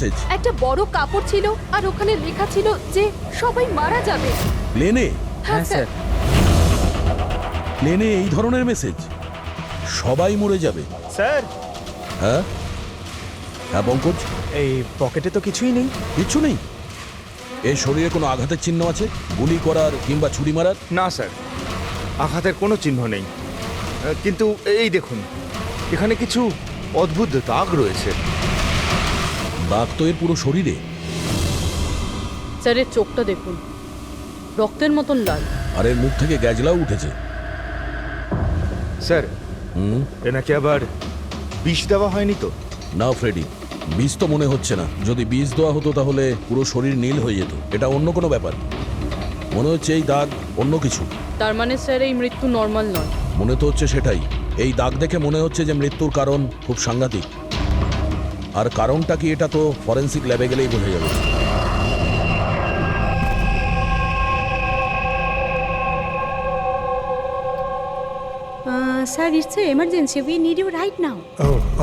Message? একটা বড় কাপড় ছিল আর ওখানে লেখা ছিল যে সবাই মারা যাবে। প্লেনে? হ্যাঁ স্যার। প্লেনে এই ধরনের মেসেজ? সবাই মরে যাবে? স্যার, হ্যাঁ হ্যাঁ পঙ্কজ, এই পকেটে তো কিছুই নেই। কিচ্ছু নেই? এর শরীরে কোনো আঘাতের চিহ্ন আছে? গুলি করার কিংবা ছুরি মারার? না স্যার, আঘাতের কোনো চিহ্ন নেই। কিন্তু এই দেখুন, এখানে কিছু অদ্ভুত দাগ রয়েছে। দাগ তো এর পুরো শরীরে। স্যার এর চোখটা দেখুন, রক্তের মতন লাল। আর এর মুখ থেকে গ্যাজলাও উঠেছে। স্যার, হুম, এনাকে আবার বিষ দেওয়া হয়নি তো? না ফ্রেডি, বিষ তো মনে হচ্ছে না। যদি বিষ দেওয়া হতো তাহলে পুরো শরীর নীল হয়ে যেত। এটা অন্য কোনো ব্যাপার। মনে হচ্ছে এই দাগ অন্য কিছু। তার মানে স্যার এই মৃত্যু নর্মাল নয়। মনে তো হচ্ছে সেটাই। এই দাগ দেখে মনে হচ্ছে যে মৃত্যুর কারণ খুব সাংঘাতিক। আর কারণটা কি এটা তো ফরেন্সিক ল্যাবে গেলেই বোঝা যাবে। Sir, it's a emergency, we need you right now.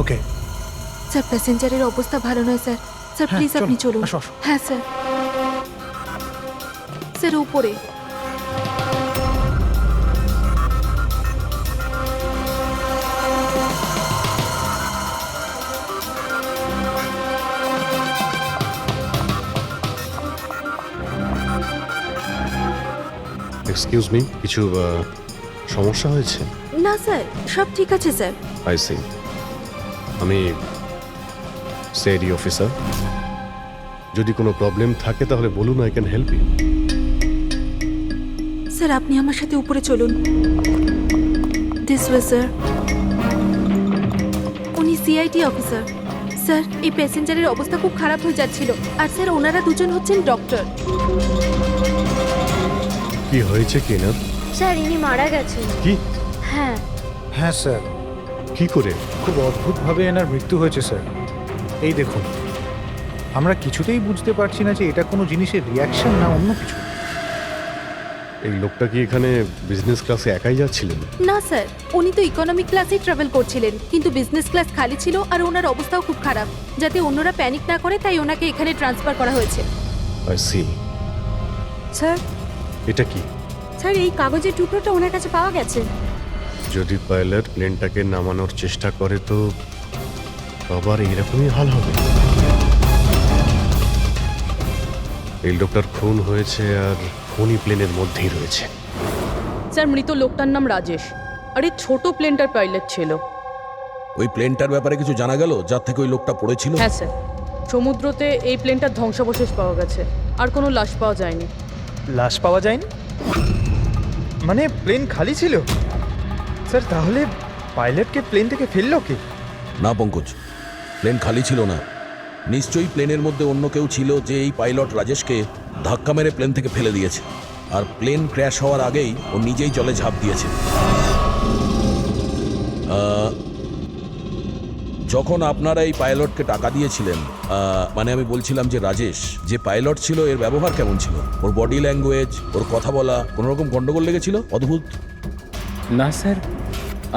Okay. Sir প্যাসেঞ্জারের অবস্থা ভালো নয় স্যার। স্যার প্লিজ আপনি চলুন। আসো, আসো। হ্যাঁ স্যার। স্যার উপরে। এক্সকিউজ মি, কিছু সমস্যা হয়েছে? না স্যার, সব ঠিক আছে স্যার। I see. আমি সিআইডি অফিসার। যদি কোনো প্রবলেম থাকে তাহলে বলুন, I can help you. Sir আপনি আমার সাথে উপরে চলুন। This way sir. উনি সিআইটি অফিসার। স্যার এই প্যাসেঞ্জারের অবস্থা খুব খারাপ হয়ে যাচ্ছিল। আর স্যার ওনারা দুজন হচ্ছেন ডক্টর। কি হয়েছে কি না? স্যার, ইনি মারা গেছেন। কি? হ্যাঁ। হ্যাঁ স্যার, কি করে? খুব অদ্ভুতভাবে এনার মৃত্যু হয়েছে স্যার। এই দেখুন, আমরা কিছুতেই বুঝতে পারছি না যে এটা কোনো জিনিসের রিয়াকশন না অন্য কিছু। এই লোকটা কি এখানে বিজনেস ক্লাসে একাই যাচ্ছিলেন? না স্যার, উনি তো ইকোনমিক ক্লাসেই ট্রাভেল করছিলেন, কিন্তু বিজনেস ক্লাস খালি ছিল আর ওনার অবস্থাও খুব খারাপ। যাতে অন্যরা প্যানিক না করে তাই ওনাকে এখানে ট্রান্সফার করা হয়েছে। I C. স্যার, এটা কি? স্যার এই কাগজের টুকরোটা ওনার কাছে পাওয়া গেছে। যদি পাইলট প্লেনটাকে নামানোর চেষ্টা করে তো আবার এইরকমই হাল হবে। এই লোকটার খুন হয়েছে আর খুনি প্লেনের মধ্যেই রয়েছে। স্যার মৃত লোকটার নাম রাজেশ, আর এই ছোট প্লেনটার পাইলট ছিল। ওই প্লেনটার ব্যাপারে কিছু জানা গেল যার থেকে ওই লোকটা পড়েছিল? হ্যাঁ স্যার, সমুদ্রতে এই প্লেনটার ধ্বংসাবশেষ পাওয়া গেছে, আর কোনো লাশ পাওয়া যায়নি। লাশ পাওয়া যায়নি? মানে প্লেন খালি ছিল? স্যার তাহলে পাইলটকে প্লেন থেকে ফেললো কি? না পঙ্কজ, প্লেন খালি ছিল না। নিশ্চয়ই প্লেনের মধ্যে অন্য কেউ ছিল যে এই পাইলট রাজেশকে ধাক্কা মেরে প্লেন থেকে ফেলে দিয়েছে। আর প্লেন ক্র্যাশ হওয়ার আগেই ও নিজেই জলে ঝাঁপ দিয়েছে। যখন আপনারা এই পাইলটকে টাকা দিয়েছিলেন, মানে আমি বলছিলাম যে রাজেশ যে পাইলট ছিল এর ব্যবহার কেমন ছিল? ওর বডি ল্যাঙ্গুয়েজ, ওর কথা বলা, কোনো রকম গন্ডগোল লেগেছিল? অদ্ভুত। না স্যার,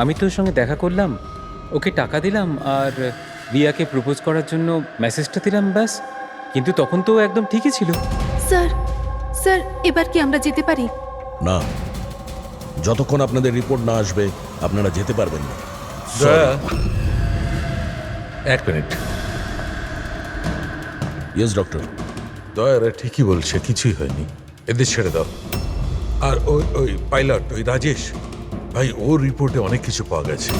আমি তো ওর সঙ্গে দেখা করলাম, ওকে টাকা দিলাম আর রিয়াকে প্রপোজ করার জন্য মেসেজটা দিলাম, ব্যাস। কিন্তু তখন তো ও একদম ঠিকই ছিল। স্যার, স্যার এবার কি আমরা যেতে পারি? না, যতক্ষণ আপনাদের রিপোর্ট না আসবে আপনারা যেতে পারবেন না। এক মিনিট। Yes doctor. দয়ারা ঠিকই বলছে, কিছুই হয়নি, এদের ছেড়ে দাও। আর ওই ওই পাইলট, ওই রাজেশ ভাই, ওর রিপোর্টে অনেক কিছু পাওয়া গেছে।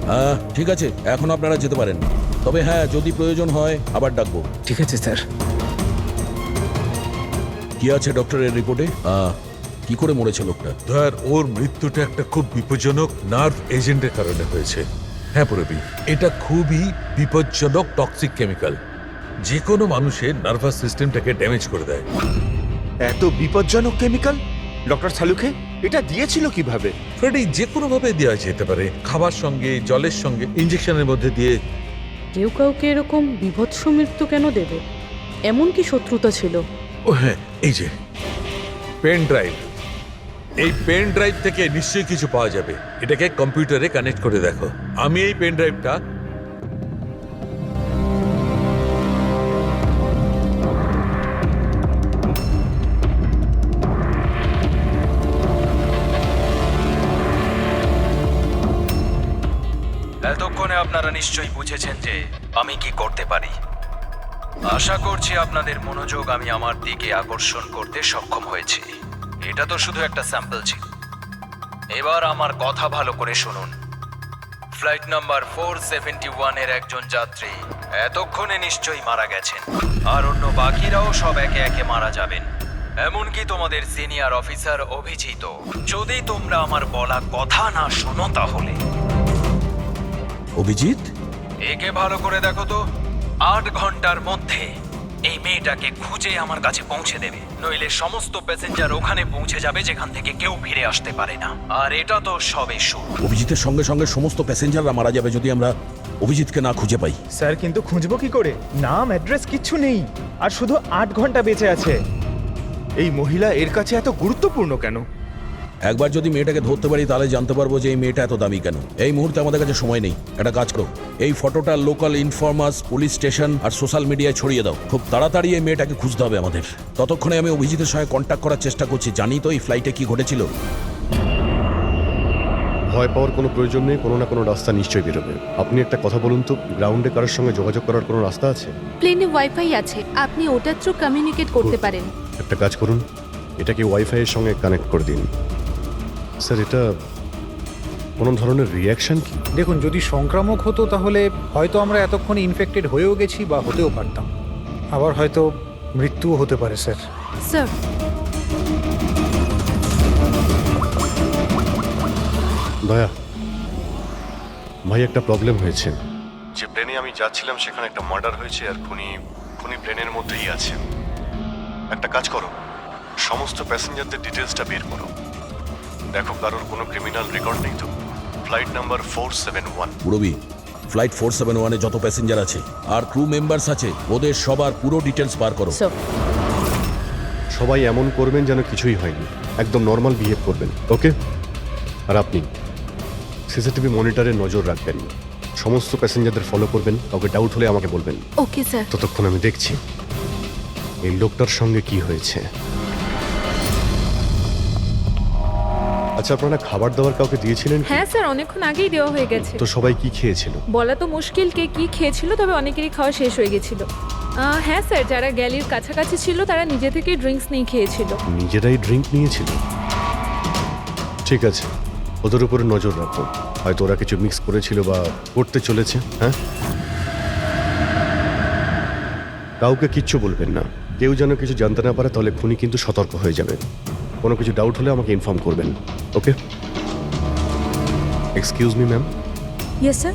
হ্যাঁ ঠিক আছে, এখন আপনারা যেতে পারেন। তবে হ্যাঁ, যদি প্রয়োজন হয় আবার ডাকবো। ঠিক আছে স্যার। কি আছে ডক্টরের রিপোর্টে? কি করে মরেছে লোকটা? দয়ার, ওর মৃত্যুটা একটা খুব বিপজ্জনক নার্ভ এজেন্টের কারণে হয়েছে। হ্যাঁ পুরবি, এটা খুবই বিপজ্জনক টক্সিক কেমিক্যাল, যে কোনো মানুষের নার্ভাস সিস্টেমটাকে ড্যামেজ করে দেয়। এত বিপজ্জনক কেমিক্যাল ডক্টর সালুকে এটা দিয়েছিল কিভাবে? ফ্রেডি, যে কোনো ভাবে দেওয়া যেতে পারে, খাবার সঙ্গে, জলের সঙ্গে, ইঞ্জেকশনের মধ্যে দিয়ে। কেউ কাউকে এরকম বিভৎস মৃত্যু কেন দেবে? এমন কি শত্রুতা ছিল? ও হ্যাঁ, এই যে পেন ড্রাইভ, এই পেন ড্রাইভ থেকে নিশ্চয়ই কিছু পাওয়া যাবে। এটাকে কম্পিউটারে কানেক্ট করে দেখো। আমি এই পেন ড্রাইভটা নিশ্চয়ই বুঝেছেন যে আমি কি করতে পারি। আশা করছি আপনাদের মনোযোগ আমি আমার দিকে আকর্ষণ করতে সক্ষম হয়েছি। এটা তো শুধু একটা স্যাম্পল ছিল। এবার আমার কথা ভালো করে শুনুন। ফ্লাইট নাম্বার 471 এর একজন যাত্রী এতক্ষণে নিশ্চয়ই মারা গেছেন, আর অন্য বাকিরাও সব একে একে মারা যাবেন, এমনকি তোমাদের সিনিয়র অফিসার অভিজিৎ। যদি তোমরা আমার বলা কথা না শোনো তাহলে অভিজিৎ, একে ভালো করে দেখো তো। 8 ঘন্টার মধ্যে এই মেয়েটাকে খুঁজে আমার কাছে পৌঁছে দেবে, নইলে সমস্ত প্যাসেঞ্জার ওখানে পৌঁছে যাবে যেখান থেকে কেউ ফিরে আসতে পারে না। আর এটা তো সবে শুরু। অভিজিতের সঙ্গে সঙ্গে সমস্ত প্যাসেঞ্জাররা মারা যাবে যদি আমরা অভিজিৎকে না খুঁজে পাই। স্যার কিন্তু খুঁজবো কি করে? নাম অ্যাড্রেস কিচ্ছু নেই, আর শুধু 8 ঘন্টা বেঁচে আছে। এই মহিলা এর কাছে এত গুরুত্বপূর্ণ কেন? একবার যদি মেয়েটাকে ধরতে পারি তাহলে জানতে পারবো যে এই মেয়েটা এত দামি কেন। এই মুহূর্তে আমাদের কাছে সময় নেই, একটা কাজ করো, এই ফটোটা লোকাল ইনফরমার্স, পুলিশ স্টেশন আর সোশ্যাল মিডিয়ায় ছড়িয়ে দাও। খুব তাড়াতাড়ি এই মেয়েটাকে খুঁজতে হবে আমাদের। ততক্ষণে আমি অভিজিতের সঙ্গে কন্ট্যাক্ট করার চেষ্টা করছি। জানি তো এই ফ্লাইটে কি ঘটেছিল। ভয় পাওয়ার কোনো প্রয়োজন নেই, কোনো না কোনো রাস্তা নিশ্চয়ই বেরোবে। আপনি একটা কথা বলুন তো, গ্রাউন্ডে কারোর সঙ্গে যোগাযোগ করার কোনো রাস্তা আছে? প্লেনে ওয়াইফাই আছে, আপনি ওটার থ্রু কমিউনিকেট করতে পারেন। একটা কাজ করুন, এটাকে ওয়াইফাই এর সঙ্গে কানেক্ট করে দিন। স্যার, এটা কোনো ধরনের রিয়াকশন কি? দেখুন, যদি সংক্রামক হতো তাহলে হয়তো আমরা এতক্ষণে ইনফেক্টেড হয়েও গেছি বা হতেও পারতাম। আবার হয়তো মৃত্যুও হতে পারে স্যার। স্যার, দয়া ভাই, একটা প্রবলেম হয়েছে। যে প্লেনে আমি যাচ্ছিলাম সেখানে একটা মার্ডার হয়েছে, আর খুনি প্লেনের মধ্যেই আছে। একটা কাজ করো, সমস্ত প্যাসেঞ্জারদের ডিটেলসটা বের করো। দেখো কারোর কোনো ক্রিমিনাল রেকর্ড নেই তো। Flight number 471। পুরবি, ফ্লাইট 471-এ যত প্যাসেঞ্জার আছে আর ক্রু মেম্বার্স আছে, ওদের সবার পুরো ডিটেলস বার করো। স্যার, সবাই এমন করবেন যেন কিছুই হয়নি, একদম নর্মাল বিহেভ করবেন, ওকে? আর আপনি সিসিটিভি মনিটরে নজর রাখবেন, সমস্ত প্যাসেঞ্জারদের ফলো করবেন, কাউকে ডাউট হলে আমাকে বলবেন। Okay sir. ততক্ষণ আমি দেখছি এই লোকটার সঙ্গে কি হয়েছে। আচ্ছা, আপনারা খাবার দাবার কাউকে দিয়েছিলেন কি? হ্যাঁ স্যার, অনেকক্ষণ আগেই দেওয়া হয়ে গেছে। তো সবাই কি খেয়েছিল? বলা তো মুশকিল কে কি খেয়েছিল, তবে অনেকেরই খাওয়া শেষ হয়ে গেছিল। হ্যাঁ স্যার, যারা গ্যালির কাছাকাছি ছিল তারা নিজে থেকেই ড্রিঙ্কস নিয়ে খেয়েছিল। নিজেরাই ড্রিঙ্ক নিয়েছিল? ঠিক আছে, ওদের উপরে নজর রাখো, হয়তো ওরা কিছু মিক্স করেছিল বা করতে চলেছে। হ্যাঁ, কাউকে কিচ্ছু বলবেন না, কেউ যেন কিছু জানতে না পারে, তাহলে খুনি কিন্তু সতর্ক হয়ে যাবে। কোনো কিছু ডাউট হলে আমাকে ইনফর্ম করবেন, okay? Excuse me ma'am. Yes sir.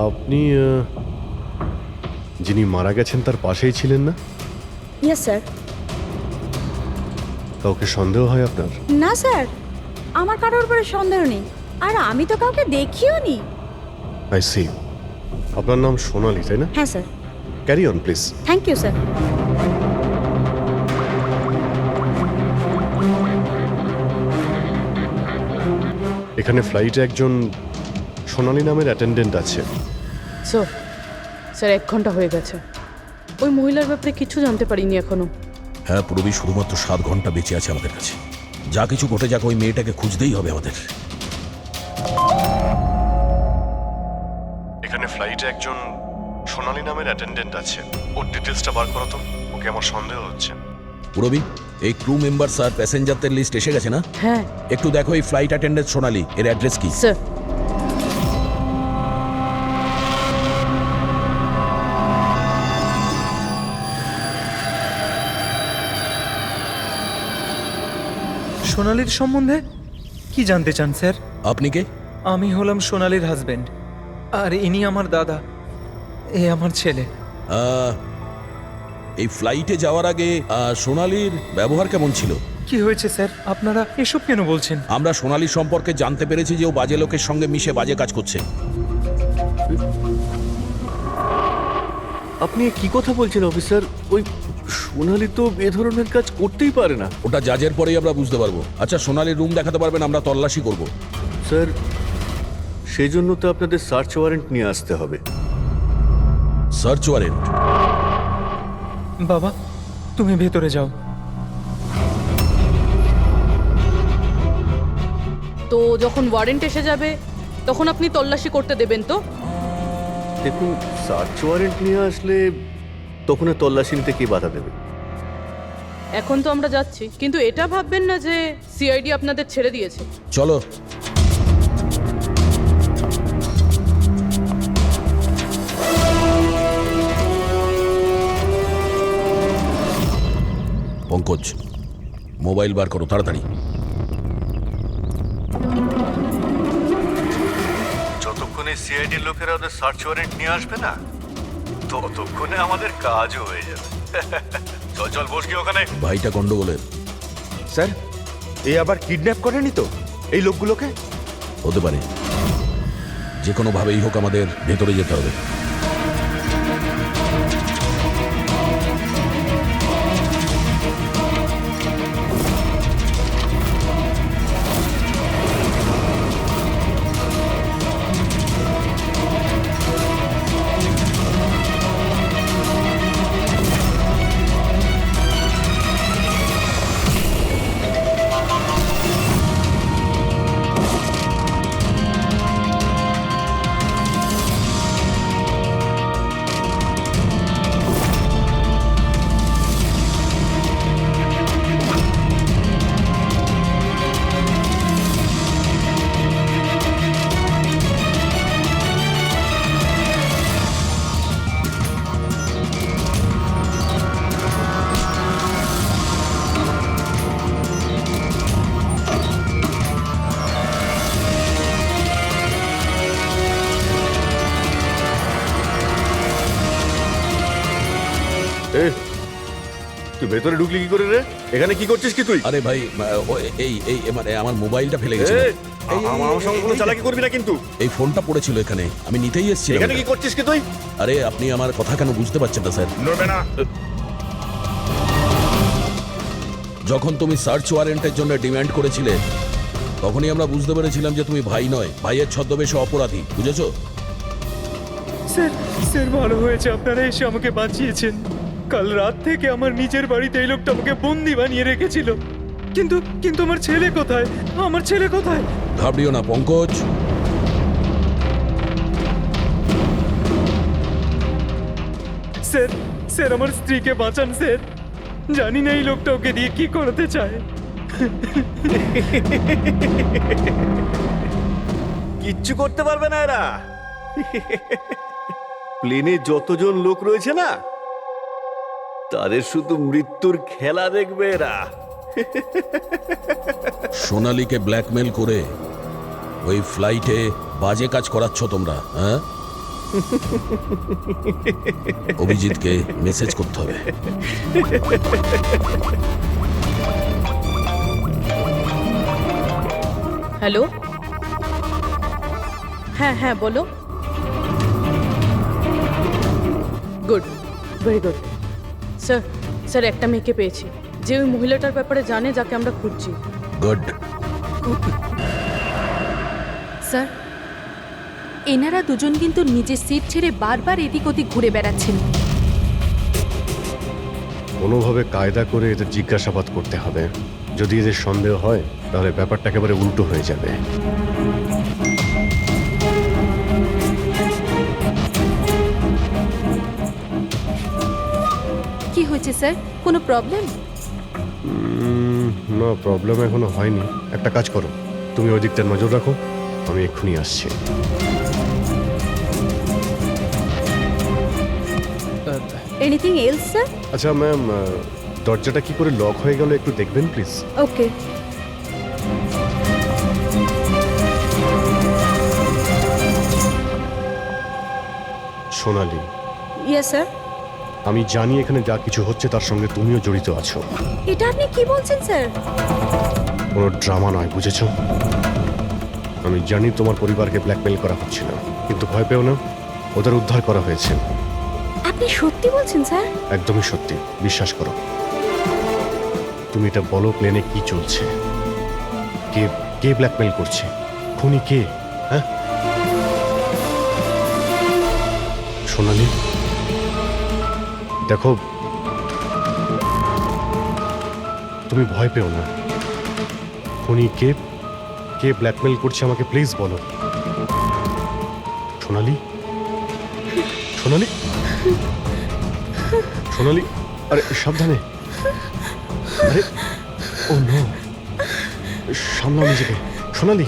আপনি যিনি মারা গেছেন তার পাশেই ছিলেন না? Yes sir. কাউকে সন্দেহ হয় আপনার? না স্যার, আমার কারোর উপরে সন্দেহ নেই, আর আমি তো কাউকে দেখিও নি। I see. আপনার নাম সোনালি, তাই না? হ্যাঁ sir. Carry on please. Thank you sir. এখানে ফ্লাইটে একজন সোনালি নামের অ্যাটেন্ডেন্ট আছে। স্যার, স্যার 1 ঘন্টা হয়ে গেছে, ওই মহিলার ব্যাপারে কিছু জানতে পারিনি এখনো। হ্যাঁ পুরবি, শুধুমাত্র 7 ঘন্টা বেঁচে আছে আমাদের কাছে। যা কিছু ঘটে যাক, ওই মেয়েটাকে খুঁজতেই হবে আমাদের। এখানে ফ্লাইটে একজন সোনালি নামের অ্যাটেন্ডেন্ট আছে, ওর ডিটেলসটা বার করো তো, ওকে আমার সন্দেহ হচ্ছে। পুরবি, এই ক্রু মেম্বার্স আর প্যাসেঞ্জারদের লিস্ট এসে গেছে না? হ্যাঁ একটু দেখো এই ফ্লাইট অ্যাটেন্ডেন্ট সোনালি, এর অ্যাড্রেস কি? স্যার। সোনালির সম্বন্ধে কি জানতে চান স্যার? আপনি কে? আমি হলাম সোনালির হাজবেন্ড, আর ইনি আমার দাদা, এ আমার ছেলে। এই ফ্লাইটে যাওয়ার আগে সোনালির ব্যবহার কেমন ছিল? কি হয়েছে স্যার, আপনারা এসব কেন বলছেন? আমরা সোনালি সম্পর্কে জানতে পেরেছি যে ও বাজে লোকের সঙ্গে মিশে বাজে কাজ করছে। আপনি কি কথা বলছেন অফিসার? ওই সোনালি তো এ ধরনের কাজ করতেই পারে না। ওটা জাজের পরেই আমরা বুঝতে পারবো। আচ্ছা, সোনালির রুম দেখাতে পারবেন? আমরা তল্লাশি করব। স্যার, সেই জন্য তো আপনাদের সার্চ ওয়ারেন্ট নিয়ে আসতে হবে। Search warrant? বাবা, তুমি ভেতরে যাও। তো যখন ওয়ারেন্ট এসে যাবে তখন আপনি তল্লাশি করতে দেবেন তো? দেখুন, সার্চ ওয়ারেন্ট নিয়ে আসলে তখন আর তল্লাশি নিতে কে বাধা দেবে? এখন তো আমরা যাচ্ছি, কিন্তু এটা ভাববেন না যে সিআইডি আপনাদের ছেড়ে দিয়েছে। চলো। পঙ্কজ, মোবাইল বার করো তাড়াতাড়ি। যতক্ষণে সিআইডির লোকেরা ওদের সার্চ ওয়ারেন্ট নিয়ে আসবে না, ততক্ষণে আমাদের কাজও হয়ে যাবে। চল চল, বস গিয়ে ওখানে। ভাইটা গন্ডগোলের। স্যার, এই আবার কিডন্যাপ করেনি তো এই লোকগুলোকে? হতে পারে, যে কোনো ভাবেই হোক আমাদের ভেতরে যেতে হবে। তুই ভেতরে ঢুকলি কি করে রে? এখানে কি করছিস কি তুই? আরে ভাই, এই মানে আমার মোবাইলটা ফেলে গেছে। আমার সঙ্গে কোনো চালাকি করবি না কিন্তু। এই ফোনটা পড়েছিল এখানে, আমি নিতেই এসেছিলাম। এখানে কি করছিস কি তুই? আরে আপনি আমার কথা কেন বুঝতে পারছেন না স্যার? নড়বে না। যখন তুমি সার্চ ওয়ারেন্টের জন্য ডিমান্ড করেছিলে, তখনই আমরা বুঝতে পেরেছিলাম যে তুমি ভাই নয়, ভাইয়ের ছদ্মবেশে অপরাধী। বুঝেছো? স্যার, স্যার ভালো হয়েছে আপনারা এসে আমাকে বাঁচিয়েছেন। কাল রাত থেকে আমার নিজের বাড়িতে এই লোকটা আমাকে বন্দি বানিয়ে রেখেছিল। কিন্তু কিন্তু আমার ছেলে কোথায়? আমার ছেলে কোথায়? ঘাবড়িও না পঙ্কজ। স্যার, স্যার আমার স্ত্রীকে বাঁচান স্যার। জানি না এই লোকটা ওকে দিয়ে কি করতে চায়। কিচ্ছু করতে পারবে না এরা। প্লেনে যতজন লোক রয়েছে না, তাদের শুধু মৃত্যুর খেলা দেখবে এরা। সোনালীকে ব্ল্যাকমেল করে ওই ফ্লাইটে বাজে কাজ করাচ্ছ তোমরা, হ্যাঁ? অভিজিৎকে মেসেজ করতে হবে। হ্যালো, হ্যাঁ হ্যাঁ বলো। Good, very good. Sir, sir একটা মেয়েকে পেয়েছি, যে ওই মহিলাটার ব্যাপারে জানে যাকে আমরা খুঁজছি। গুড। স্যার, এনারা দুজন কিন্তু নিজের সিট ছেড়ে বারবার এদিক ওদিক ঘুরে বেড়াচ্ছেন। কোনোভাবে কায়দা করে এদের জিজ্ঞাসাবাদ করতে হবে। যদি এদের সন্দেহ হয়, তাহলে ব্যাপারটা একেবারে উল্টো হয়ে যাবে। কি হয়েছে স্যার, কোনো প্রবলেম? না, প্রবলেম এখনো হয়নি। একটা কাজ করো, তুমি ওই দিকটা নজর রাখো, আমি এক্ষুনি আসছি। Anything else sir? আচ্ছা ম্যাম, দরজাটা কি করে লক হয়ে গেল একটু দেখবেন please. Okay. Sonali, yes sir. আমি জানি এখানে যা কিছু হচ্ছে তার সঙ্গে তুমিও জড়িত আছো। এটা আপনি কি বলছেন স্যার? কোনো ড্রামা নয়, বুঝেছ? আমি জানি তোমার পরিবারকে ব্ল্যাকমেল করা হচ্ছিল, কিন্তু ভয় পেও না, ওদের উদ্ধার করা হয়েছে। আপনি সত্যি বলছেন স্যার? একদমই সত্যি, বিশ্বাস করো। তুমি এটা বলো, প্লেনে কি চলছে? কে কে ব্ল্যাকমেল করছে? খুনি কে? হ্যাঁ সোনালী, দেখো, তুমি ভয় পেও না। খুনি কে, কে ব্ল্যাকমেল করছে আমাকে প্লিজ বলো। সোনালি, সোনালি, সোনালি, আরে সাবধানে, আরে ও নো, সামলাও নিজেকে। সোনালি,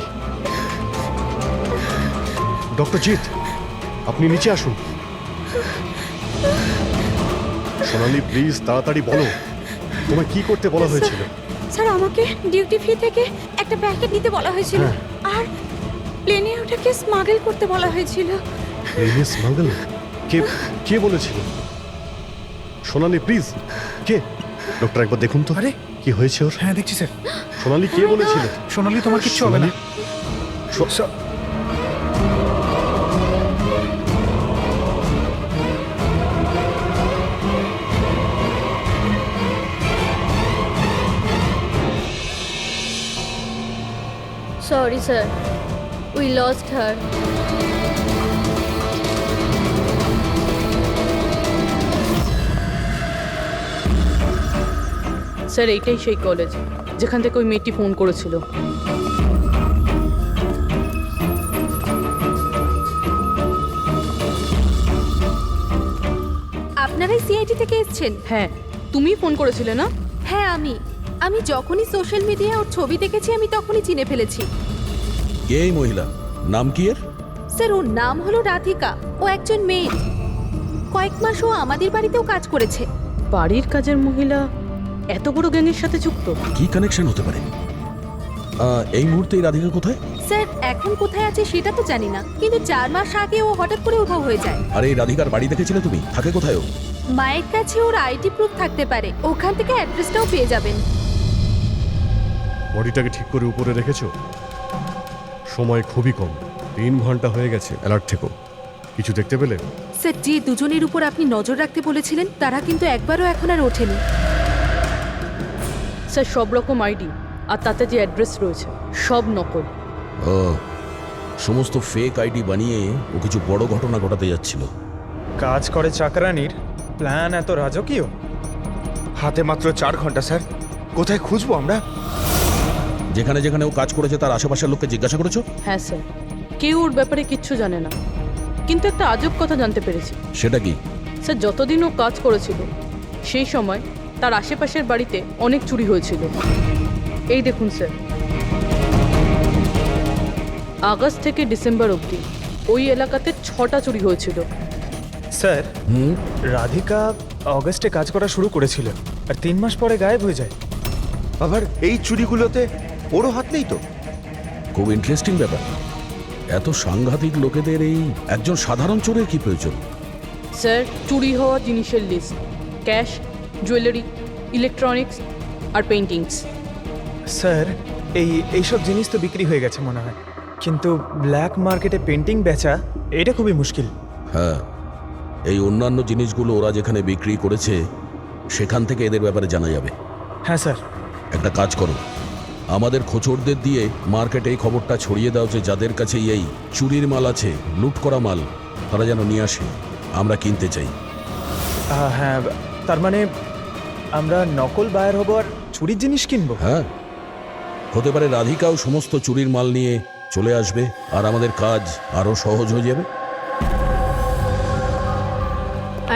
ডক্টর জিৎ, আপনি নিচে আসুন। সোনালি প্লিজ তাড়াতাড়ি বলো, তোমায় কি করতে বলা হয়েছিল? স্যার আমাকে ডিউটি ফ্রি থেকে একটা প্যাকেট নিতে বলা হয়েছিল, হ্যাঁ। আর প্লেনে ওটাকে স্মাগল করতে বলা হয়েছিল। প্লেনে স্মাগল? কে কে বলেছিল? সোনালি প্লিজ, কে? ডক্টর একবার দেখুন তো, আরে কি হয়েছে ওর? হ্যাঁ দেখছি স্যার। সোনালি কে বলেছিল? সোনালি তোমার কিচ্ছু হবে না। সোনালি? Sorry, sir. We lost her. Sir এইটাই সেই কলেজ যেখান থেকে ওই মেয়েটি ফোন করেছিল। আপনারাই সিআইডি থেকে এসেছেন? হ্যাঁ, তুমি ফোন করেছিলে না? হ্যাঁ আমি যখনই সোশ্যাল মিডিয়ায় ওর ছবি দেখেছি আমি তখনই চিনে ফেলেছি। কে এই মহিলা? নাম কি এর? স্যার ওর নাম হলো রাধিকা। ও একজন মেয়ে। কয়েক মাস ও আমাদের বাড়িতেও কাজ করেছে। বাড়ির কাজের মহিলা এত বড় গ্যাংয়ের সাথে যুক্ত? কি কানেকশন হতে পারে? এই মুহূর্তে এই রাধিকা কোথায়? স্যার এখন কোথায় আছে সেটা তো জানি না, কিন্তু 4 মাস আগে ও হঠাৎ করে উধাও হয়ে যায়। আরে এই রাধিকার বাড়ি দেখেছিলে তুমি? থাকে কোথায় ও? মায়ের কাছে ওর আইডি প্রুফ থাকতে পারে, ওখান থেকে অ্যাড্রেসটাও পেয়ে যাবেন। বডিটাকে ঠিক করে উপরে রেখেছো? সময় খুবই কম, 3 ঘন্টা হয়ে গেছে। অ্যালার্ট থেকো। কিছু দেখতে পেলে? স্যার যে দুজনের উপর আপনি নজর রাখতে বলেছিলেন তারা কিন্তু একবারও এখন আর ওঠেনি। স্যার সব রকম আইডি আর তাতে যে অ্যাড্রেস রয়েছে সব নকল। ও, সমস্ত ফেক আইডি বানিয়ে ও কিছু বড় ঘটনা ঘটাতে যাচ্ছিল। কাজ করে চাকরানির প্ল্যান এত রাজকীয়? হাতে মাত্র 4 ঘন্টা স্যার, কোথায় খুঁজবো আমরা? যেখানে যেখানে ও কাজ করেছে তার আশেপাশের লোককে জিজ্ঞাসা করেছো? হ্যাঁ স্যার, কেউ ওর ব্যাপারে কিচ্ছু জানে না, কিন্তু একটা আজব কথা জানতে পেরেছি। সেটা কি? স্যার যতদিন ও কাজ করেছিল সেই সময় তার আশেপাশের বাড়িতে অনেক চুরি হয়েছিল। এই দেখুন স্যার, আগস্ট থেকে ডিসেম্বর অবধি ওই এলাকাতে 6টা চুরি হয়েছিল। স্যার রাধিকা অগস্টে কাজ করা শুরু করেছিল আর 3 মাস পরে গায়েব হয়ে যায়। আবার এই চুরিগুলোতে ওরও হাত নেই তো? খুব ইন্টারেস্টিং ব্যাপার। এত সাংঘাতিক লোকেদের এই একজন সাধারণ চোরের কি প্রয়োজন? স্যার চুরি হওয়া জিনিসের লিস্ট: ক্যাশ, জুয়েলারি, ইলেকট্রনিক্স আর পেইন্টিংস। স্যার এইসব জিনিস তো বিক্রি হয়ে গেছে মনে হয়, কিন্তু ব্ল্যাক মার্কেটে পেন্টিং বেচা এটা খুবই মুশকিল। হ্যাঁ, এই অন্যান্য জিনিসগুলো ওরা যেখানে বিক্রি করেছে সেখান থেকে এদের ব্যাপারে জানা যাবে। হ্যাঁ স্যার। একটা কাজ করো, আমাদের খোঁচরদের দিয়ে মার্কেটে এই খবরটা ছড়িয়ে দাও যে যাদের কাছে এই চুরির মাল আছে, লুট করা মাল, তারা যেন নিয়ে আসে, আমরা কিনতে চাই। হ্যাঁ, তার মানে আমরা নকল বায়ার হব আর চুরির জিনিস কিনবো? হ্যাঁ, হতে পারে রাধিকাও সমস্ত চুরির মাল নিয়ে চলে আসবে আর আমাদের কাজ আরো সহজ হয়ে যাবে।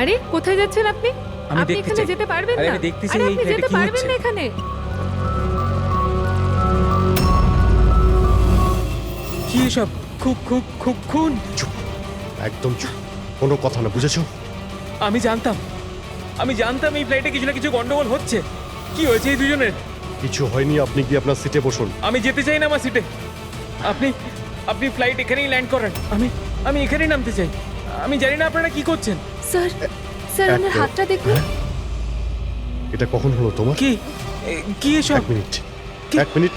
আরে কোথায় যাচ্ছেন আপনি? আমি আপনি দেখতে এখানে চাই। যেতে পারবেন আরে না। আমি দেখতেছি আরে এই আপনি ফ্ল্যাটে যেতে কি পারবেন হচ্ছে। না এখানে। কি এসব? খুন? চুপ, একদম চুপ, কোনো কথা না, বুঝেছো? আমি জানতাম এই ফ্লাইটে কিছু না কিছু গন্ডগোল হচ্ছে। কি হয়েছে এই দুজনের? কিছু হয়নি, আপনি কি আপনার সিটে বসুন। আমি যেতে চাই না আমার সিটে। আপনি ফ্লাইট এখানেই ল্যান্ড করেন। আমি এখানেই নামতে চাই। আমি জানি না আপনারা কি করছেন। স্যার ওনার হাতটা দেখুন। এটা কখন হলো তোমার? কি এসব? 1 মিনিট, 1 মিনিট,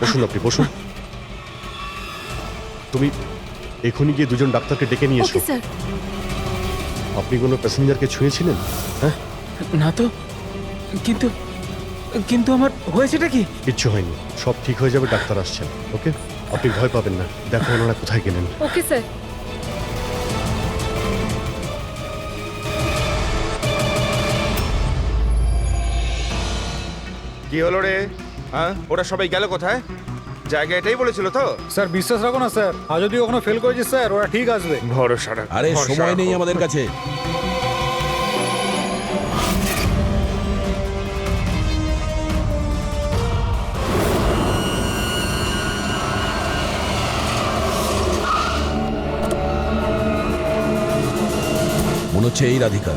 বসুন, আপনি বসুন। তুমি এখনই গিয়ে 2জন ডাক্তারকে ডেকে নিয়ে এসো। Okay sir. আপনি কোনো প্যাসেঞ্জারকে ছুঁয়েছিলেন? হ্যাঁ না তো, কিন্তু আমার হয়েছেটা কি? কিচ্ছু হয়নি, সব ঠিক হয়ে যাবে, ডাক্তার আসছেন। ওকে, আপনি ভয় পাবেন না। দেখো ওনারা কোথায় গেলেন। Okay sir. কি হলো রে? হ্যাঁ, ওরা সবাই গেল কোথায়? জায়গা এটাই বলেছিল তো? স্যার বিশ্বাস রাখো না স্যার, আর যদি কখনো ফেল করেছি স্যার ওরা ঠিক আসবে। ভরসা রাখো, আরে ভরসা সময় নেই রাখো। আমাদের কাছে। মনে হচ্ছে এই রাধিকা।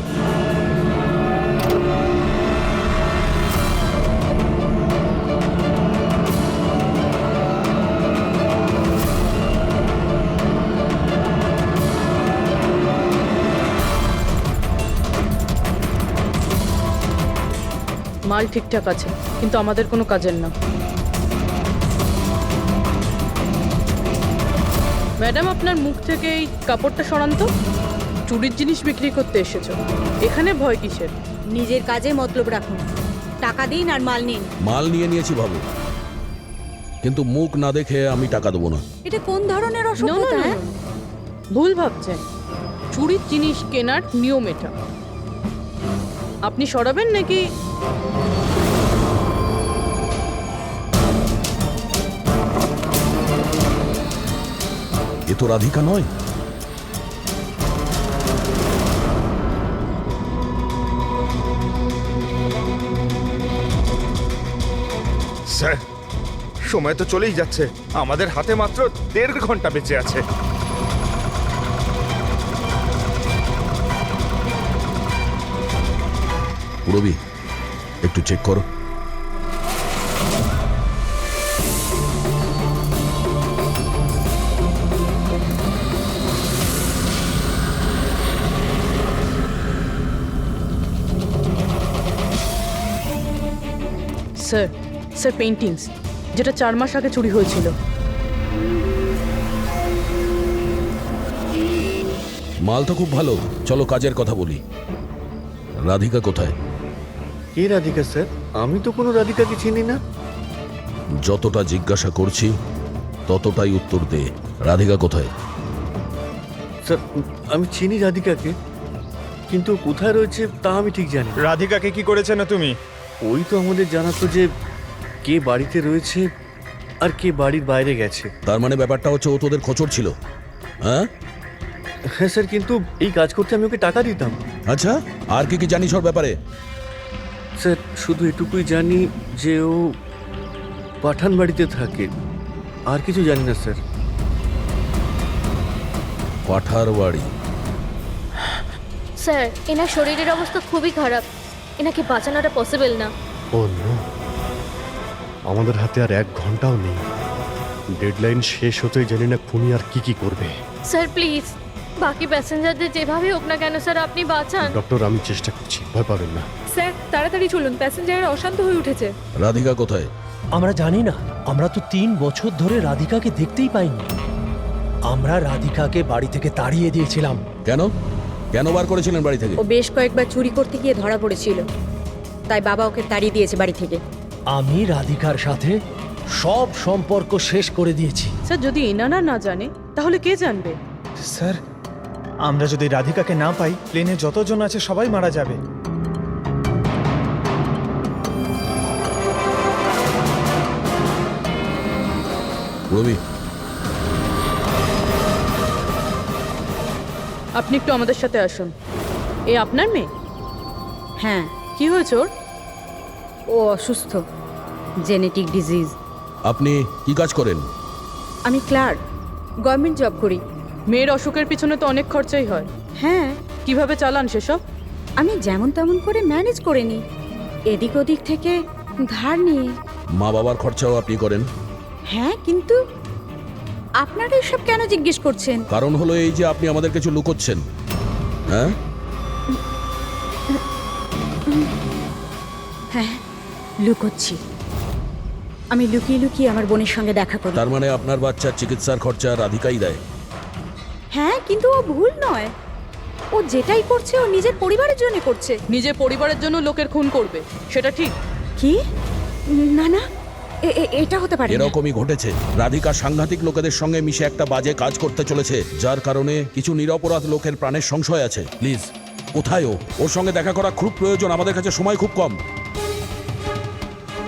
মাল ঠিকঠাক আছে, কিন্তু আমাদের কোনো কাজের না। ম্যাডাম, আপনার মুখ থেকে এই কাপড়টা সরান তো। চুরির জিনিস বিক্রি করতে এসেছো, এখানে ভয় কিসের? নিজের কাজে মতলব রাখুন, টাকা দিন আর মাল নিন। মাল নিয়ে নিয়েছি ভাবো, কিন্তু মুখ না দেখে আমি টাকা দেবো না। এটা কোন ধরনের No, no, অসভ্যতা? no, হ্যাঁ? no. ভুল ভাবছেন। চুরির জিনিস কেনার নিয়ম এটা। আপনি সরাবেন নাকি? এ তো রাধিকা নয়। স্যার, সময় তো চলেই যাচ্ছে, আমাদের হাতে মাত্র 1.5 ঘন্টা বেঁচে আছে। রবি, একটু চেক করো। স্যার, স্যার পেইন্টিংস, যেটা 4 মাস আগে চুরি হয়েছিল। মাল তো খুব ভালো, চলো কাজের কথা বলি। রাধিকা কোথায়? কে রাধিকা স্যার? আমি তো কোনো রাধিকাকে চিনি না। যতটা জিজ্ঞাসা করছি ততটাই উত্তর দে। রাধিকা কোথায়? স্যার, আমি চিনি রাধিকাকে, কিন্তু কোথায় রয়েছে তা আমি ঠিক জানি না। রাধিকাকে কি করেছে না তুমি? ওই তো আমাদের জানাতো যে কে বাড়িতে রয়েছে আর কে বাড়ির বাইরে গেছে। তার মানে ব্যাপারটা হচ্ছে ও তোদের খোঁচর ছিল, হ্যাঁ? হ্যাঁ স্যার, কিন্তু এই কাজ করতে আমি ওকে টাকা দিতাম। আচ্ছা, আর কি কি জানিস ওর ব্যাপারে? স্যার, শুধু এটুকুই জানি যে ও পাঠান বাড়িতে থাকে, আর কিছু জানি না স্যার। পাঠার বাড়ি? স্যার, এনার শরীরের অবস্থা খুবই খারাপ, এনাকে বাঁচানোটা পসিবল না। ও নো, আমাদের হাতে আর 1 ঘন্টাও নেই। ডেডলাইন শেষ হতেই জানি না খুনি আর কি করবে। স্যার প্লিজ, বাকি প্যাসেঞ্জারদের যেভাবে হোক না কেন স্যার আপনি বাঁচান। ডক্টর, আমি চেষ্টা করছি, ভয় পাবেন না। স্যার তাড়াতাড়ি চলুন, প্যাসেঞ্জাররা অশান্ত হয়ে উঠেছে। রাধিকা কোথায়? আমরা জানি না, আমরা তো 3 বছর ধরে রাধিকাকে দেখতেই পাইনি। আমরা রাধিকাকে বাড়ি থেকে তাড়িয়ে দিয়েছিলাম। কেন কেন বার করেছিলেন বাড়ি থেকে? ও বেশ কয়েকবার চুরি করতে গিয়ে ধরা পড়েছিল, তাই বাবা ওকে তাড়িয়ে দিয়েছে বাড়ি থেকে। আমি রাধিকার সাথে সব সম্পর্ক শেষ করে দিয়েছি। স্যার, যদি এনারা না জানে তাহলে কে জানবে? স্যার, আমরা যদি রাধিকাকে না পাই, প্লেনে যতজন আছে সবাই মারা যাবে। রবি, আপনি একটু আমাদের সাথে আসুন। এ আপনার মেয়ে? হ্যাঁ, কি হয়েছে ওর? ও অসুস্থ, জেনেটিক ডিজিজ। আপনি কি কাজ করেন? আমি ক্লার্ক, গভর্নমেন্ট জব করি। মেয়ের অসুখের পিছনে তো অনেক খরচাই হয়। হ্যাঁ, কিভাবে চালান সেসব? আমি যেমন তেমন করে ম্যানেজ করে নিই, এদিক ওদিক থেকে ধার নিয়ে। মা বাবার খরচাও আপনি করেন? হ্যাঁ, কিন্তু আপনারা এসব কেন জিজ্ঞেস করছেন? কারণ হলো এই যে আপনি আমাদের কিছু লুকোচ্ছেন, হ্যাঁ? হ্যাঁ, লুকোচ্ছি। আমি লুকিয়ে লুকিয়ে আমার বোনের সঙ্গে দেখা করি। তার মানে আপনার বাচ্চার চিকিৎসার খরচা রাধিকাই দেয়? হ্যাঁ, কিন্তু ও ভুল নয়। ও যেটাই করছে ও নিজের পরিবারের জন্য করছে। নিজের পরিবারের জন্য লোকের খুন করবে, সেটা ঠিক? কি? না না, এটা হতে পারে না। এরকমই ঘটেছে। রাধিকা সাংঘাতিক লোকেদের সঙ্গে মিশে একটা বাজে কাজ করতে চলেছে, যার কারণে কিছু নিরপরাধ লোকের প্রাণের সংশয় আছে। প্লিজ, কোথায় ও? ওর সঙ্গে দেখা করা খুব প্রয়োজন, আমাদের কাছে সময় খুব কম।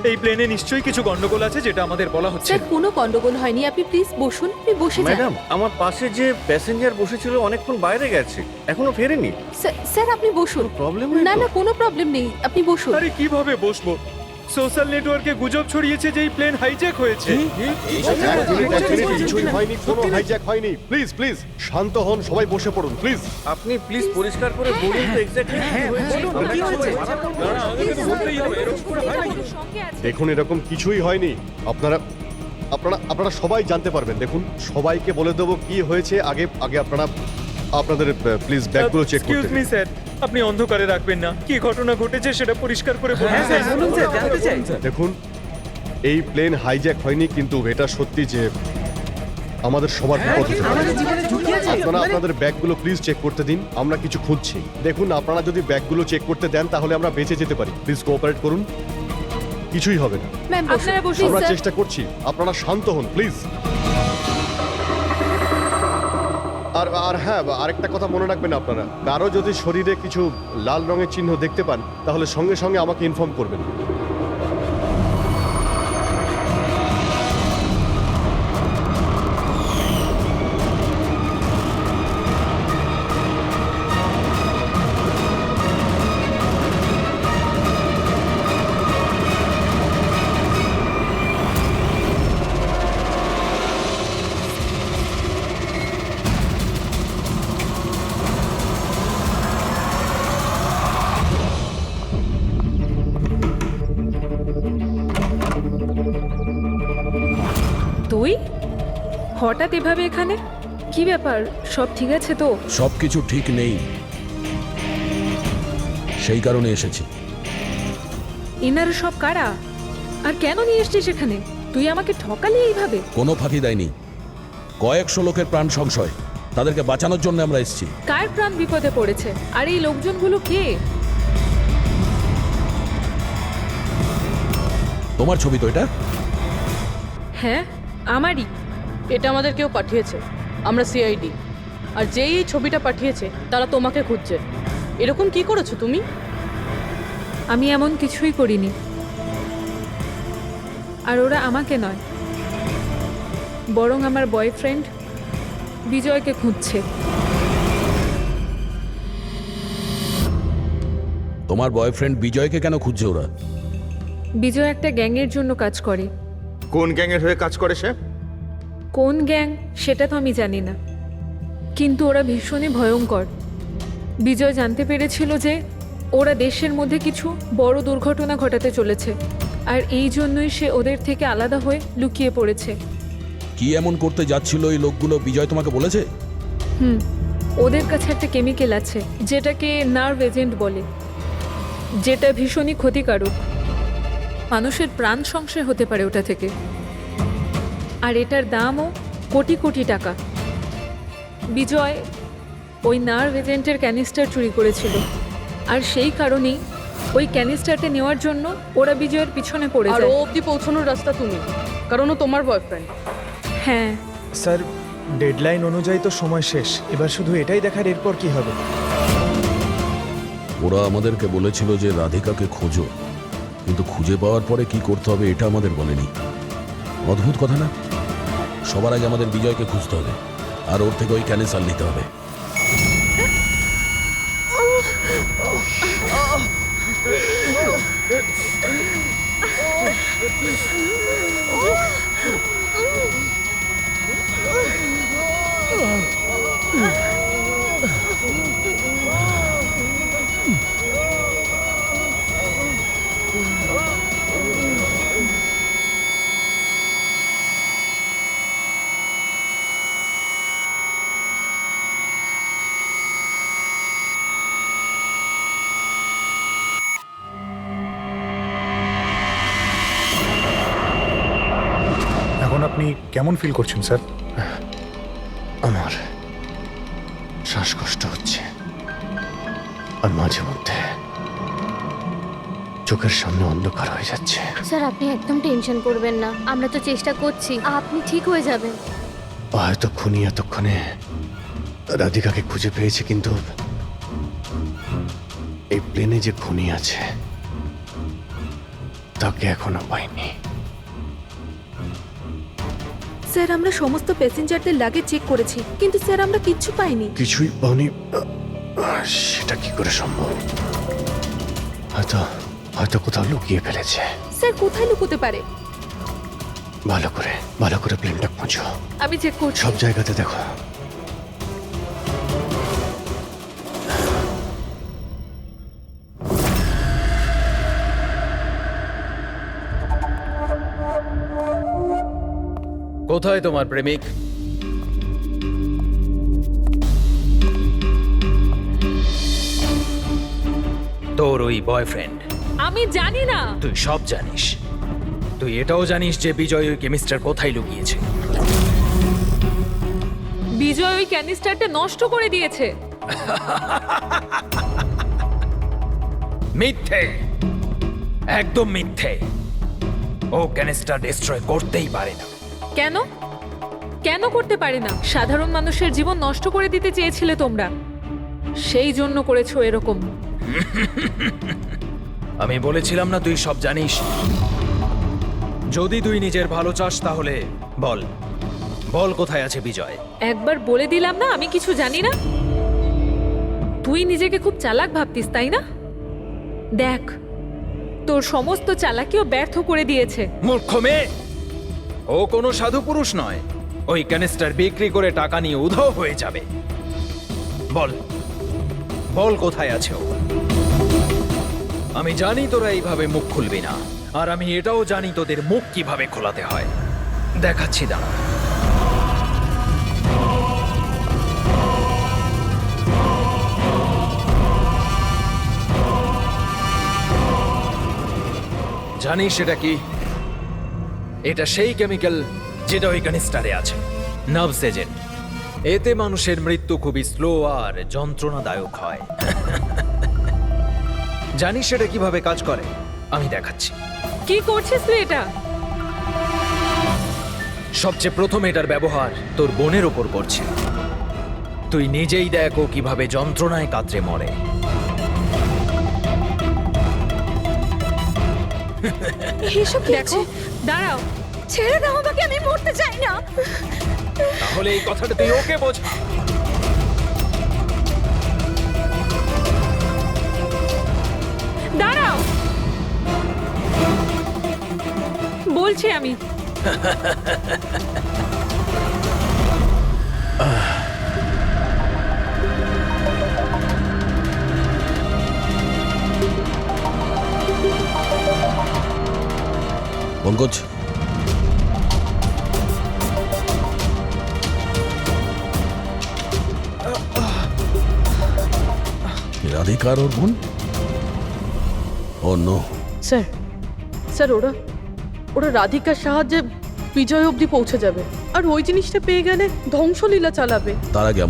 এই প্লেনে নিশ্চয়ই কিছু গন্ডগোল আছে যেটা আমাদের বলা হচ্ছে স্যার কোনো গন্ডগোল হয়নি, আপনি প্লিজ বসুন, আপনি বসে যান। ম্যাডাম আমার পাশে যে প্যাসেঞ্জার বসেছিল অনেকক্ষণ বাইরে গেছে, এখনো ফেরেনি। স্যার আপনি বসুন। প্রবলেম না না কোনো প্রবলেম নেই, আপনি বসুন। আরে কিভাবে বসবো? সোশ্যাল নেটওয়ার্কে গুজব ছড়িয়েছে যে এই প্লেন হাইজ্যাক হয়েছে। কিছুই হয়নি, কোনো হাইজ্যাক হয়নি। প্লিজ প্লিজ শান্ত হন, সবাই বসে পড়ুন প্লিজ। আপনি প্লিজ পরিষ্কার করে বলুন তো এক্স্যাক্টলি কি হয়েছে। দেখুন এরকম কিছুই হয়নি। আপনারা আপনারা আপনারা সবাই জানতে পারবেন। দেখুন সবাইকে বলে দেবো কি হয়েছে। আগে আগে আপনারা আপনাদের প্লিজ ব্যাগগুলো চেক এক্সকিউজ করতে মি দিন। স্যার, আপনি অন্ধকারে রাখবেন না। কি ঘটনা ঘটেছে সেটা পরিষ্কার করে বলুন। দেখুন এই প্লেন হাইজ্যাক হয়নি, কিন্তু এটা সত্যি যে আমাদের সবার বিপদ হতে পারে। আপনারা আপনাদের ব্যাগগুলো প্লিজ চেক করতে দিন, আমরা কিছু খুঁজছি। দেখুন আপনারা যদি ব্যাগগুলো চেক করতে দেন তাহলে আমরা বেঁচে যেতে পারি। প্লিজ কোঅপারেট করুন, কিছুই হবে না। ম্যাম আপনারা বসুন আমরা স্যার। চেষ্টা করছি, আপনারা শান্ত হন প্লিজ। আর আর হ্যাঁ, আরেকটা কথা মনে রাখবেন, আপনারা কারো যদি শরীরে কিছু লাল রঙের চিহ্ন দেখতে পান তাহলে সঙ্গে সঙ্গে আমাকে ইনফর্ম করবেন। তুই হঠাৎ এভাবে এখানে? কি ব্যাপার, সব ঠিক আছে তো? সবকিছু ঠিক নেই, সেই কারণে এসেছি। এনারা সব কারা আর কেন নিয়ে এসছিস এখানে? তুই আমাকে ঠকালি এইভাবে? কোনো ফাঁকি দেয়নি, কয়েকশো লোকের প্রাণ সংশয়, তাদেরকে বাঁচানোর জন্য আমরা এসেছি। কার প্রাণ বিপদে পড়েছে? আর এই লোকজনগুলো কে? তোমার ছবি তো এটা? হ্যাঁ আমারই। এটা আমাদের কেউ পাঠিয়েছে, আমরা সিআইডি। আর যেই এই ছবিটা পাঠিয়েছে তারা তোমাকে খুঁজছে। এরকম কি করেছো তুমি? আমি এমন কিছুই করিনি। আর ওরা আমাকে নয়, বরং আমার বয়ফ্রেন্ড বিজয়কে খুঁজছে। তোমার বয়ফ্রেন্ড বিজয়কে কেন খুঁজছে ওরা? বিজয় একটা গ্যাংয়ের জন্য কাজ করে। কোন গ্যাংয়ের হয়ে কাজ করে সে? কোন গ্যাং সেটা তো আমি জানি না, কিন্তু ওরা ভীষণই ভয়ঙ্কর। বিজয় জানতে পেরেছিল যে ওরা দেশের মধ্যে কিছু বড় দুর্ঘটনা ঘটাতে চলেছে, আর এই জন্যই সে ওদের থেকে আলাদা হয়ে লুকিয়ে পড়েছে। কি এমন করতে যাচ্ছিল এই লোকগুলো বিজয় তোমাকে বলেছে? ওদের কাছে একটা কেমিক্যাল আছে যেটাকে নার্ভ এজেন্ট বলে, যেটা ভীষণই ক্ষতিকারক। মানুষের প্রাণ সংশয় হতে পারে ওটা থেকে, আর এটার দামও কোটি কোটি টাকা। বিজয় ওই নার্ভ এজেন্টের ক্যানিস্টার চুরি করেছিল, আর সেই কারণেই ওই ক্যানিস্টারটা নেওয়ার জন্য ওরা বিজয়ের পিছনে পড়ে আর যায়। ও অবধি পৌঁছানোর রাস্তা তুমি, কারণ ও তোমার বয়ফ্রেন্ড। হ্যাঁ স্যার, ডেডলাইন অনুযায়ী তো সময় শেষ, এবার শুধু এটাই দেখার এরপর কি হবে। ওরা আমাদেরকে বলেছিল যে রাধিকাকে খোঁজো, কিন্তু খুঁজে পাওয়ার পরে কি করতে হবে এটা আমাদের বলেনি। অদ্ভুত কথা না? সবার আগে আমাদের বিজয়কে খুঁজতে হবে, আর ওর থেকে ওই ক্যানেসার নিতে হবে। এখন আপনি কেমন ফিল করছেন স্যার? আমার শ্বাসকষ্ট হচ্ছে, আর মাঝে মধ্যে চোখের সামনে অন্ধকার হয়ে যাচ্ছে। স্যার আপনি একদম টেনশন করবেন না, আমরা তো চেষ্টা করছি, আপনি ঠিক হয়ে যাবেন। হয়তো খুনি এতক্ষণে রাধিকাকে খুঁজে পেয়েছে, কিন্তু এই প্লেনে যে খুনি আছে তাকে এখনো পাইনি। স্যার আমরা সমস্ত প্যাসেঞ্জারদের লাগেজ চেক করেছি, কিন্তু স্যার আমরা কিচ্ছু পাইনি। কিছুই পাওনি? সেটা কি করে সম্ভব? হয়তো হয়তো কোথাও লুকিয়ে ফেলেছে। স্যার কোথায় লুকোতে পারে? ভালো করে প্লেনটা খোঁজো। আমি চেক করছি। সব জায়গাতে দেখো। কোথায় তোমার প্রেমিক? তোর ওই বয়ফ্রেন্ড? আমি জানি না। তুই সব জানিস। তুই এটাও জানিস যে বিজয় ওই কেমিস্টার কোথায় লুকিয়েছে। বিজয় ওই ক্যানিস্টারটা নষ্ট করে দিয়েছে। মিথ্যে, একদম মিথ্যে। ও ক্যানিস্টার ডিস্ট্রয় করতেই পারে না। কেন? কেন করতে পারে না? সাধারণ মানুষের জীবন নষ্ট করে দিতে চেয়েছিলে তোমরা, সেই জন্য করেছো এরকম। আমি বলেছিলাম না তুই সব জানিস? যদি তুই নিজের ভালো চাস তাহলে বল, বল কোথায় আছে বিজয়? একবার বলে দিলাম না আমি কিছু জানি না। তুই নিজেকে খুব চালাক ভাবতিস, তাই না? দেখ, তোর সমস্ত চালাকিও ব্যর্থ করে দিয়েছে। মূর্খ মেয়ে, ও কোনো সাধু পুরুষ নয়। ওই ক্যানিস্টার বিক্রি করে টাকা নিয়ে উধাও হয়ে যাবে। বল, বল কোথায় আছে ও? আমি জানি তোরা এইভাবে মুখ খুলবি না, আর আমি এটাও জানি তোদের মুখ কিভাবে খোলাতে হয়। দেখাচ্ছি দাঁড়া। জানিস এটা কি? এটা সেই কেমিক্যাল যেটা ওই ক্যানিস্টারে আছে, নার্ভস এজেন্ট। এতে মানুষের মৃত্যু খুবই স্লো আর যন্ত্রণাদায়ক হয়। জানিস এটা কিভাবে কাজ করে? আমি দেখাচ্ছি। কি করছিস তুই এটা? সবচেয়ে প্রথম এটার ব্যবহার তোর বোনের ওপর করছে। তুই নিজেই দেখ ও কিভাবে যন্ত্রণায় কাতরে মরে। এসব কি দেখো, দাঁড়াও। ছেড়ে দাও আমাকে, আমি মরতে চাই না। তাহলে এই কথাটা তুই ওকে বোঝা। দাঁড়াও বলছি আমি। পঙ্কজ, রাধিকার ওর বোন? ও নো। স্যার, স্যার ওরা ওরা রাধিকার সাহায্যে বিজয় অবধি পৌঁছে যাবে, আর ওই জিনিসটা পেয়ে গেলে ধ্বংসলীলা চালাবে। তার আগে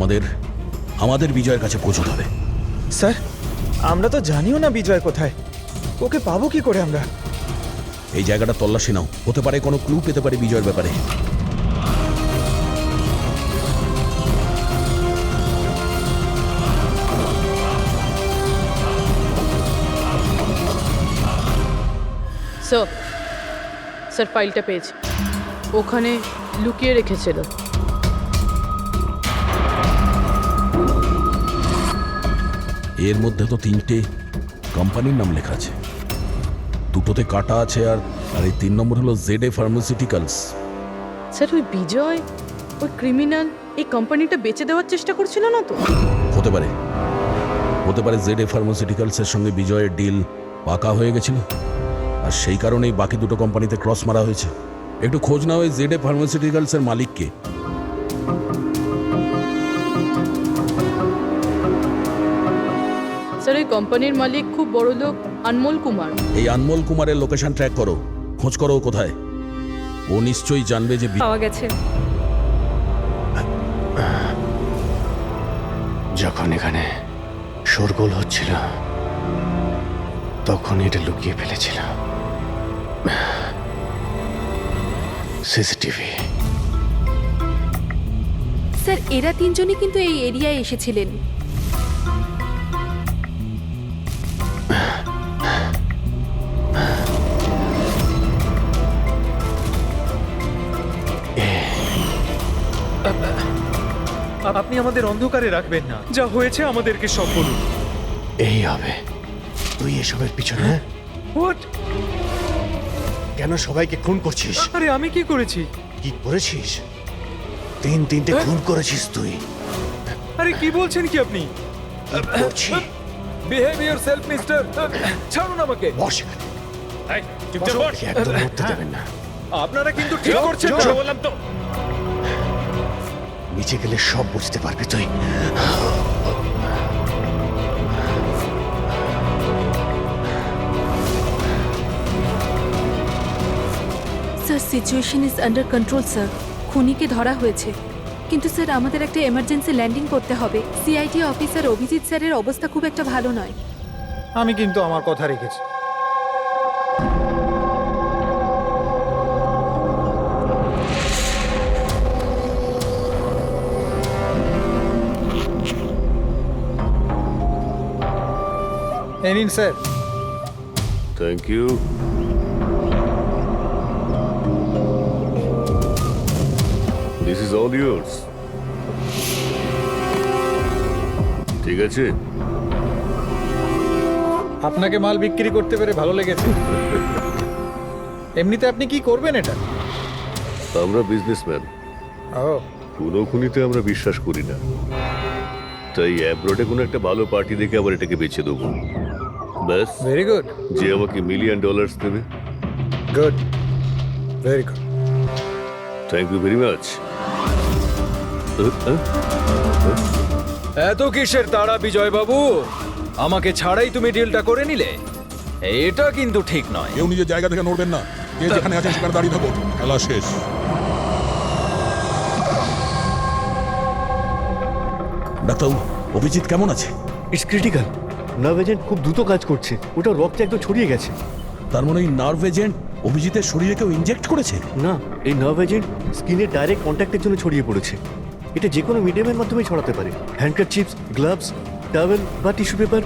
আমাদের বিজয়ের কাছে পৌঁছতে হবে। স্যার, আমরা তো জানিও না বিজয় কোথায়। ওকে পাবো কি করে আমরা? এই জায়গাটা তল্লাশি নাও, হতে পারে কোনো ক্লু পেতে পারে বিজয়ের ব্যাপারে। স্যার, স্যার ফাইলটা পেয়েছি, ওখানে লুকিয়ে রেখেছিল। এর মধ্যে তো 3টে কোম্পানির নাম লেখা আছে, দুটোতে কাটা আছে, আর এই 3 নম্বর হলো ZA ফার্মাসিউটিক্যালস। স্যার ওই বিজয়, ওই ক্রিমিনাল এই কোম্পানিটা বেচে দেওয়ার চেষ্টা করছিল না তো? হতে পারে ZA ফার্মাসিউটিক্যালসের সঙ্গে বিজয়ের ডিল পাকা হয়ে গেছিল, আর সেই কারণেই বাকি দুটো কোম্পানিতে ক্রস মারা হয়েছে। একটু খোঁজ নাও ওই ZA ফার্মাসিউটিক্যালসের মালিককে। স্যার ওই কোম্পানির মালিক খুব বড় লোক আনমোল কুমার। এই আনমোল কুমারের লোকেশন ট্র্যাক করো, খোঁজ করো ও কোথায়। ও নিশ্চয়ই জানবে যে পাওয়া গেছে। যখন এখানে শোরগোল হচ্ছিল তখন এটা লুকিয়ে ফেলেছিল। সিসিটিভি। স্যার এরা 3জনই কিন্তু এই এরিয়ায় এসেছিলেন। আপনি আমাদের অন্ধকারে রাখবেন না, যা হয়েছে আমাদেরকে সব বলুন। এই হবে তুই এসবের পিছনে হোয়াট? কেন সবাইকে খুন করছিস? আরে আমি কি করেছি? কি করেছিস? তিনটে খুন করেছিস তুই। আরে কি বলছেন কি আপনি? করছিস? Behave yourself mister. ছাড়ুন আমাকে। বস। চুপচাপ বস। একদম উঠতে দেবেন না। আপনারা কিন্তু ঠিক করছেন না, বললাম তো। নিচে গেলে সব বুঝতে পারবি তুই। Sir situation is under control sir. খুনিকে ধরা হয়েছে, কিন্তু স্যার আমাদের একটা এমার্জেন্সি ল্যান্ডিং করতে হবে। সিআইডি অফিসার অভিজিৎ স্যারের অবস্থা খুব একটা ভালো নয়। আমি কিন্তু আমার কথা রেখেছি। এই নিন sir. Thank you. This is all yours. ঠিক আছে, আপনাকে মাল বিক্রি করতে পেরে ভালো লেগেছে। এমনিতে আপনি কি করবেন এটা? আমরা বিজনেসম্যান, ও কোনো খুনিতে আমরা বিশ্বাস করি না। তাই অ্যাব্রোডে কোনো একটা ভালো পার্টি দেখে আবার এটাকে বেছে দেবো। ব্যাস। Very good. যে আমাকে $1 মিলিয়ন দেবে। Good, very good. Thank you very much. এত কিসের তাড়া বিজয় বাবু? আমাকে ছাড়াই তুমি ডিলটা করে নিলে? এটা কিন্তু ঠিক নয়। কেউ নিজের জায়গা থেকে নড়বেন না। যে যেখানে আছেন সেখানে দাঁড়িয়ে থাকো। খেলা শেষ। ডাক্তারবাবু, অভিজিৎ কেমন আছে? It's critical. নার্ভ এজেন্ট খুব দ্রুত কাজ করছে, ওটা রক্তে একদম ছড়িয়ে গেছে। তার মানে ওই নার্ভ এজেন্ট অভিজিতের শরীরে কেউ ইনজেক্ট করেছে? না, এই নার্ভ এজেন্ট স্কিনের ডাইরেক্ট কন্ট্যাক্টের জন্য ছড়িয়ে পড়েছে। এটা যে কোনো মিডিয়ামের মাধ্যমে ছড়াতে পারে। হ্যান্ডকারচিপস, গ্লাভস, টাওয়েল বা টিস্যু পেপার।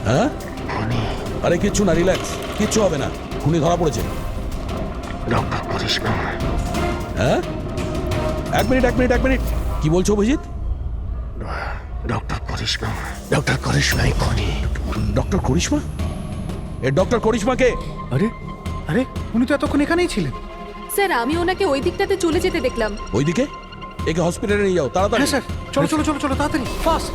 হ্যাঁ? আরে কিচ্ছু না, রিল্যাক্স, কিচ্ছু হবে না। খুনি ধরা পড়েছে। হ্যাঁ? এক মিনিট। কি বলছো অভিজিৎ? ডক্টর করিশ্মাই খুনি। ডক্টর করিশ্মা? এ ডক্টর করিশ্মাকে? আরে আরে উনি তো এতক্ষণ এখানেই ছিলেন। স্যার আমি ওনাকে ওই দিকটাতে চলে যেতে দেখলাম। ওইদিকে? একে হসপিটালে নিয়ে যাও তাড়াতাড়ি। হ্যাঁ স্যার, চলো তাড়াতাড়ি, ফাস্ট।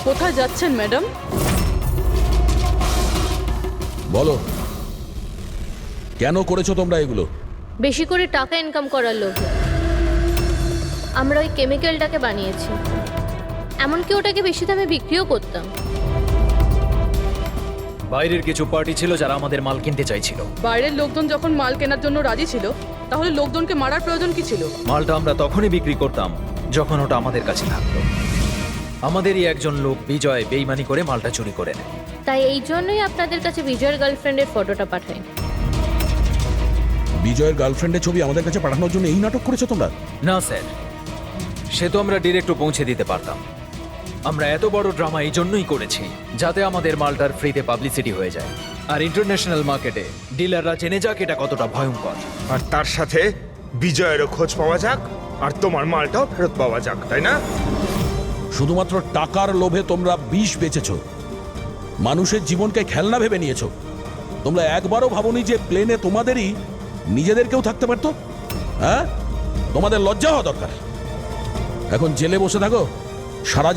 কোথায় যাচ্ছেন ম্যাডাম? বলো, কেন করেছো তোমরা এগুলো? বেশি করে টাকা ইনকাম করার লোভে আমরা ওই কেমিক্যালটাকে বানিয়েছি। এমনকি ওটাকে বেশি দামে বিক্রিও করতাম। বাইরের কিছু পার্টি ছিল যারা আমাদের মাল কিনতে চাইছিল। বাইরের লোকজন যখন মাল কেনার জন্য রাজি ছিল, তাহলে লোকজনকে মারার প্রয়োজন কি ছিল? মালটা আমরা তখনই বিক্রি করতাম যখন ওটা আমাদের কাছে থাকতো। আমাদেরই একজন লোক বিজয় বেইমানি করে মালটা চুরি করে নেয়। তাই এই জন্যই আপনাদের কাছে বিজয়ের গার্লফ্রেন্ডের ফটোটা পাঠাই। বিজয়ের গার্লফ্রেন্ডের ছবি আমাদের কাছে পাঠানোর জন্য এই নাটক করেছো তোমরা? না স্যার, সে তো আমরা ডিরেক্ট পৌঁছে দিতে পারতাম। আমরা এত বড় ড্রামা এই জন্যই করেছি যাতে আমাদের মালটার ফ্রিতে পাবলিসিটি হয়ে যায়, আর ইন্টারন্যাশনাল মার্কেটে ডিলাররা জেনে যাক এটা কতটা ভয়ঙ্কর। আর তার সাথে বিজয়েরও খোঁজ পাওয়া যাক, আর তোমার মালটাও ফেরত পাওয়া যাক, তাই না? শুধুমাত্র টাকার লোভে তোমরা বিষ বেচেছো, মানুষের জীবনকে খেলনা ভেবে নিয়েছো। তোমরা একবারও ভাবোনি যে প্লেনে তোমাদেরই নিজেদের কেউ থাকতে পারতো? হ্যাঁ, তোমাদের লজ্জা হওয়া দরকার। এখন জেলে বসে থাকো সারা